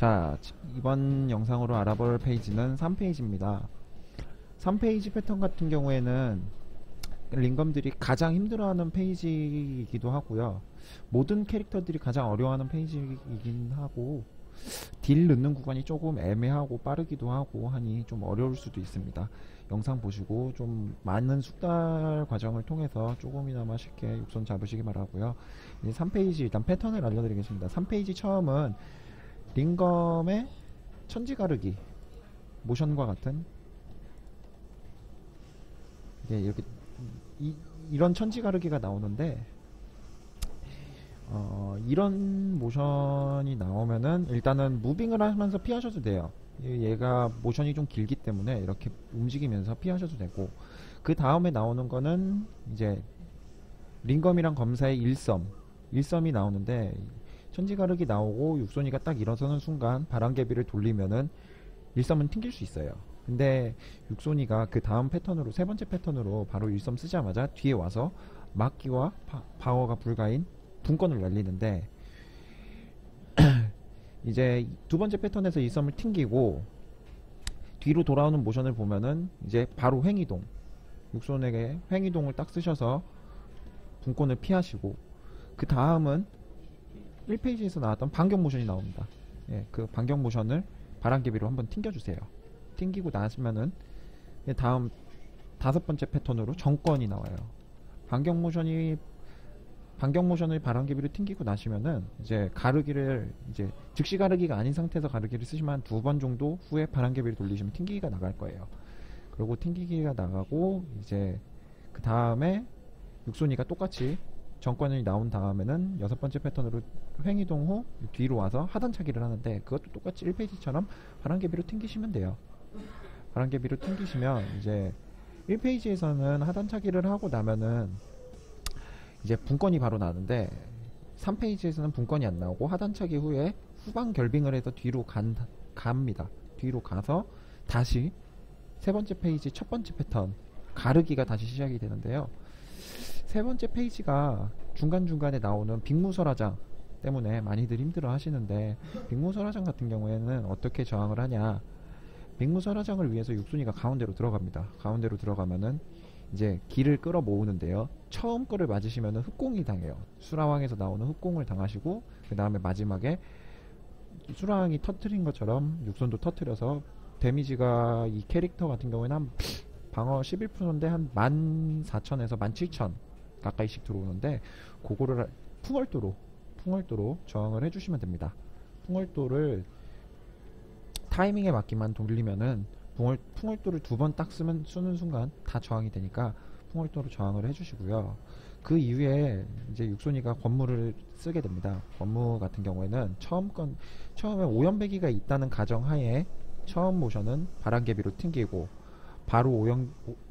자, 이번 영상으로 알아볼 페이지는 3페이지입니다. 3페이지 패턴 같은 경우에는 링검들이 가장 힘들어하는 페이지이기도 하고요. 모든 캐릭터들이 가장 어려워하는 페이지이긴 하고, 딜 넣는 구간이 조금 애매하고 빠르기도 하고 하니 좀 어려울 수도 있습니다. 영상 보시고 좀 많은 숙달 과정을 통해서 조금이나마 쉽게 육손 잡으시기 바라고요. 이제 3페이지 일단 패턴을 알려드리겠습니다. 3페이지 처음은 링검의 천지 가르기 모션과 같은 이렇게 이런 천지 가르기가 나오는데, 이런 모션이 나오면은 일단은 무빙을 하면서 피하셔도 돼요. 얘가 모션이 좀 길기 때문에 이렇게 움직이면서 피하셔도 되고, 그 다음에 나오는 거는 이제 링검이랑 검사의 일섬이 나오는데, 천지 가르기 나오고 육손이가 딱 일어서는 순간 바람개비를 돌리면은 일섬은 튕길 수 있어요. 근데 육손이가 그 다음 패턴으로, 세 번째 패턴으로 바로 일섬 쓰자마자 뒤에 와서 막기와 방어가 불가인 분권을 날리는데, 이제 두 번째 패턴에서 일섬을 튕기고 뒤로 돌아오는 모션을 보면은 이제 바로 횡이동, 육손에게 횡이동을 딱 쓰셔서 분권을 피하시고, 그 다음은 1페이지에서 나왔던 반경 모션이 나옵니다. 예, 그 반경 모션을 바람개비로 한번 튕겨주세요. 튕기고 나시면은 다음 다섯 번째 패턴으로 정권이 나와요. 반경 모션을 바람개비로 튕기고 나시면은 이제 가르기를, 이제 즉시 가르기가 아닌 상태에서 가르기를 쓰시면 한 두 번 정도 후에 바람개비를 돌리시면 튕기기가 나갈 거예요. 그리고 튕기기가 나가고 이제 그 다음에 육손이가 똑같이 정권이 나온 다음에는 여섯 번째 패턴으로 횡이동 후 뒤로 와서 하단차기를 하는데, 그것도 똑같이 1페이지처럼 바람개비로 튕기시면 돼요. 바람개비로 튕기시면 이제 1페이지에서는 하단차기를 하고 나면은 이제 분권이 바로 나는데, 3페이지에서는 분권이 안 나오고 하단차기 후에 후방 결빙을 해서 뒤로 갑니다. 뒤로 가서 다시 세 번째 페이지 첫 번째 패턴 가르기가 다시 시작이 되는데요. 세 번째 페이지가 중간중간에 나오는 빅무설화장 때문에 많이들 힘들어 하시는데, 빅무설화장 같은 경우에는 어떻게 저항을 하냐, 빅무설화장을 위해서 육순이가 가운데로 들어갑니다. 가운데로 들어가면은 이제 기를 끌어 모으는데요, 처음 거를 맞으시면은 흑공이 당해요. 수라왕에서 나오는 흑공을 당하시고, 그 다음에 마지막에 수라왕이 터트린 것처럼 육손도 터트려서 데미지가 이 캐릭터 같은 경우에는 한 방어 11%인데 한 14,000에서 17,000 가까이씩 들어오는데, 그거를 풍월도로 저항을 해주시면 됩니다. 풍월도를 타이밍에 맞게만 돌리면은 풍월도를 두 번 딱 쓰는 순간 다 저항이 되니까 풍월도로 저항을 해주시고요. 그 이후에 이제 육손이가 권무를 쓰게 됩니다. 권무 같은 경우에는 처음에 오연배기가 있다는 가정하에 처음 모션은 바람개비로 튕기고 바로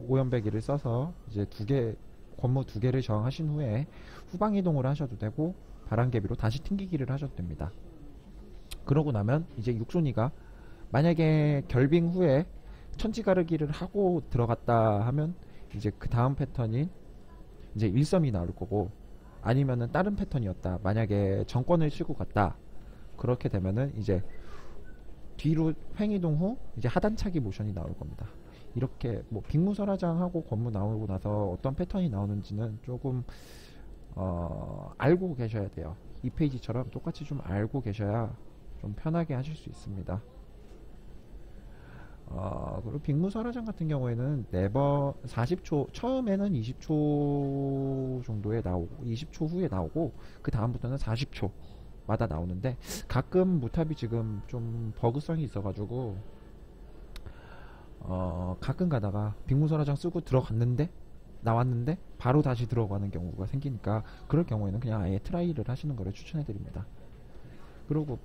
오연배기를 써서 이제 권무 두 개를 저항하신 후에 후방 이동을 하셔도 되고 바람개비로 다시 튕기기를 하셔도 됩니다. 그러고 나면 이제 육손이가 만약에 결빙 후에 천지 가르기를 하고 들어갔다 하면 이제 그 다음 패턴인 이제 일섬이 나올 거고, 아니면은 다른 패턴이었다, 만약에 정권을 치고 갔다, 그렇게 되면은 이제 뒤로 횡이동 후 이제 하단차기 모션이 나올 겁니다. 이렇게 뭐 빅무설화장하고 권무 나오고 나서 어떤 패턴이 나오는지는 조금 알고 계셔야 돼요. 이 페이지처럼 똑같이 좀 알고 계셔야 좀 편하게 하실 수 있습니다. 그리고 빅무설화장 같은 경우에는 네버 40초, 처음에는 20초 정도에 나오고 20초 후에 나오고, 그 다음부터는 40초마다 나오는데, 가끔 무탑이 지금 좀 버그성이 있어가지고 가끔 가다가 빅무설화장 쓰고 들어갔는데 나왔는데 바로 다시 들어가는 경우가 생기니까, 그럴 경우에는 그냥 아예 트라이를 하시는 거를 추천해드립니다. 그리고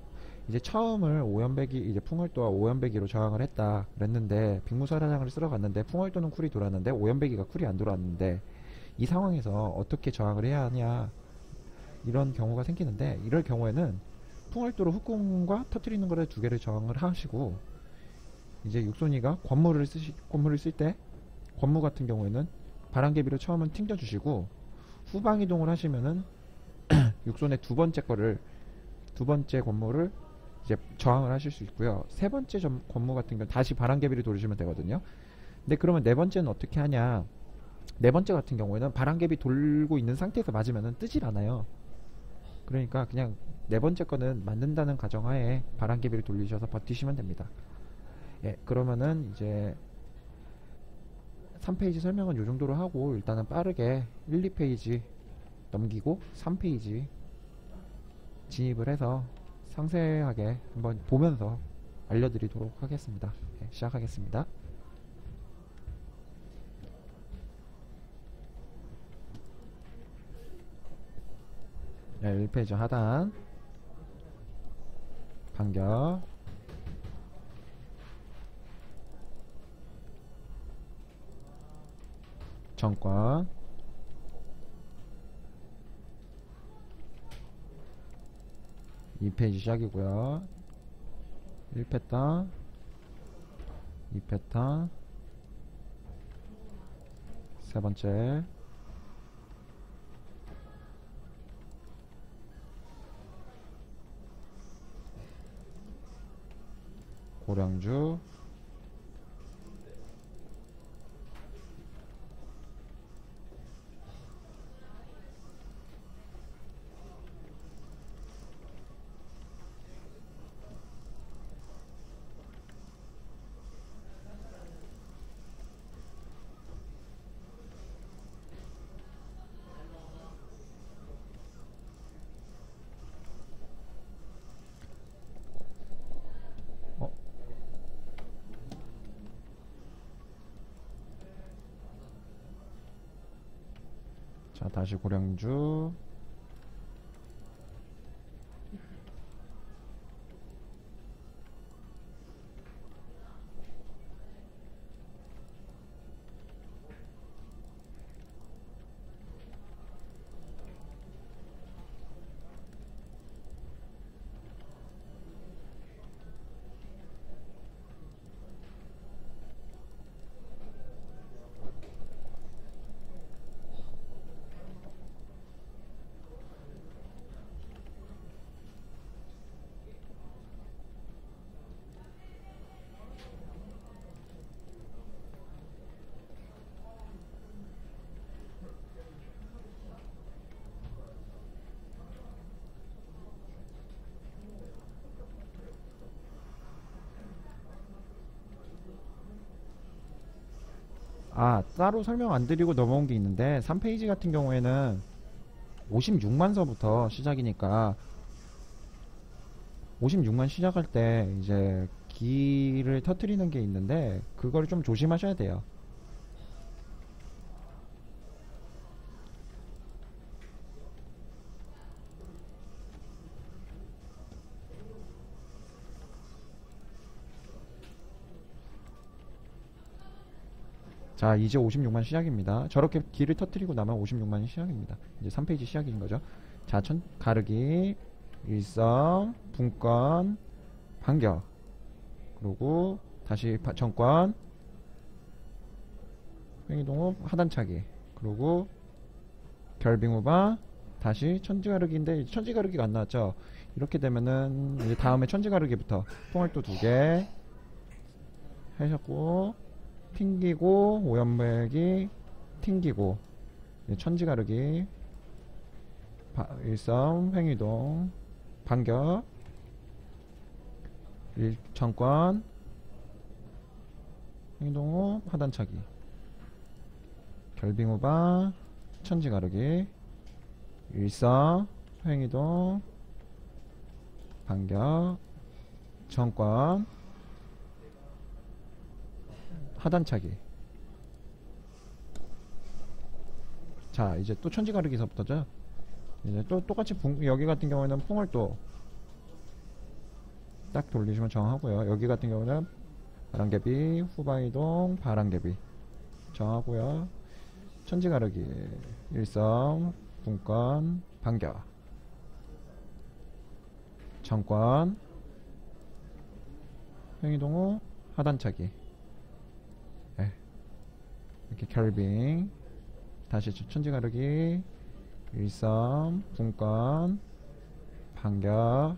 이제 처음을 이제 풍월도와 오연배기로 저항을 했다 그랬는데, 빅무설화장을 쓸어 갔는데 풍월도는 쿨이 돌았는데 오연배기가 쿨이 안 돌았는데, 이 상황에서 어떻게 저항을 해야 하냐, 이런 경우가 생기는데, 이럴 경우에는 풍월도로 흑공과 터트리는 거를 두 개를 저항을 하시고, 이제 육손이가 권무를 쓸 때 권무 같은 경우에는 바람개비로 처음은 튕겨주시고, 후방 이동을 하시면은 육손의 두 번째 권무를 이제 저항을 하실 수 있고요. 세 번째 권무 같은 경우는 다시 바람개비를 돌리시면 되거든요. 근데 그러면 네 번째는 어떻게 하냐? 네 번째 같은 경우에는 바람개비 돌고 있는 상태에서 맞으면은 뜨질 않아요. 그러니까 그냥 네 번째 거는 맞는다는 가정하에 바람개비를 돌리셔서 버티시면 됩니다. 예, 그러면은 이제 3페이지 설명은 이 정도로 하고 일단은 빠르게 1, 2페이지 넘기고 3페이지 진입을 해서 상세하게 한번 보면서 알려드리도록 하겠습니다. 예, 시작하겠습니다. 예, 1페이지 하단 반격 정권 2페이지 시작이고요. 1패턴 2패턴 세 번째 고량주 어, 자 다시 고량주 따로 설명 안 드리고 넘어온 게 있는데 3페이지 같은 경우에는 56만 서부터 시작이니까 56만 시작할 때 이제 기를 터트리는 게 있는데 그걸 좀 조심하셔야 돼요. 자 이제 56만 시작입니다. 저렇게 기를 터트리고 나면 56만이 시작입니다. 이제 3페이지 시작인 거죠. 자 가르기 일성 분권 반격 그리고 다시 정권 횡이동호 하단차기 그리고 결빙후바 다시 천지가르기인데 천지가르기가 안 나왔죠. 이렇게 되면은 이제 다음에 천지가르기부터 풍월도 2개 하셨고 튕기고 오연배기 튕기고 천지가르기 일성 횡이동 반격 정권 횡이동 후 하단차기 결빙후바 천지가르기 일성 횡이동 반격 정권 하단차기. 자 이제 또 천지가르기서부터죠. 이제 또 똑같이 여기 같은 경우에는 풍을 또 딱 돌리시면 정하고요. 여기 같은 경우는 바람개비 후방이동 바람개비 정하고요. 천지가르기 일성 분권 반격 정권 횡이동 후 하단차기 이렇게 결빙 다시 천지가르기 일성 분권 반격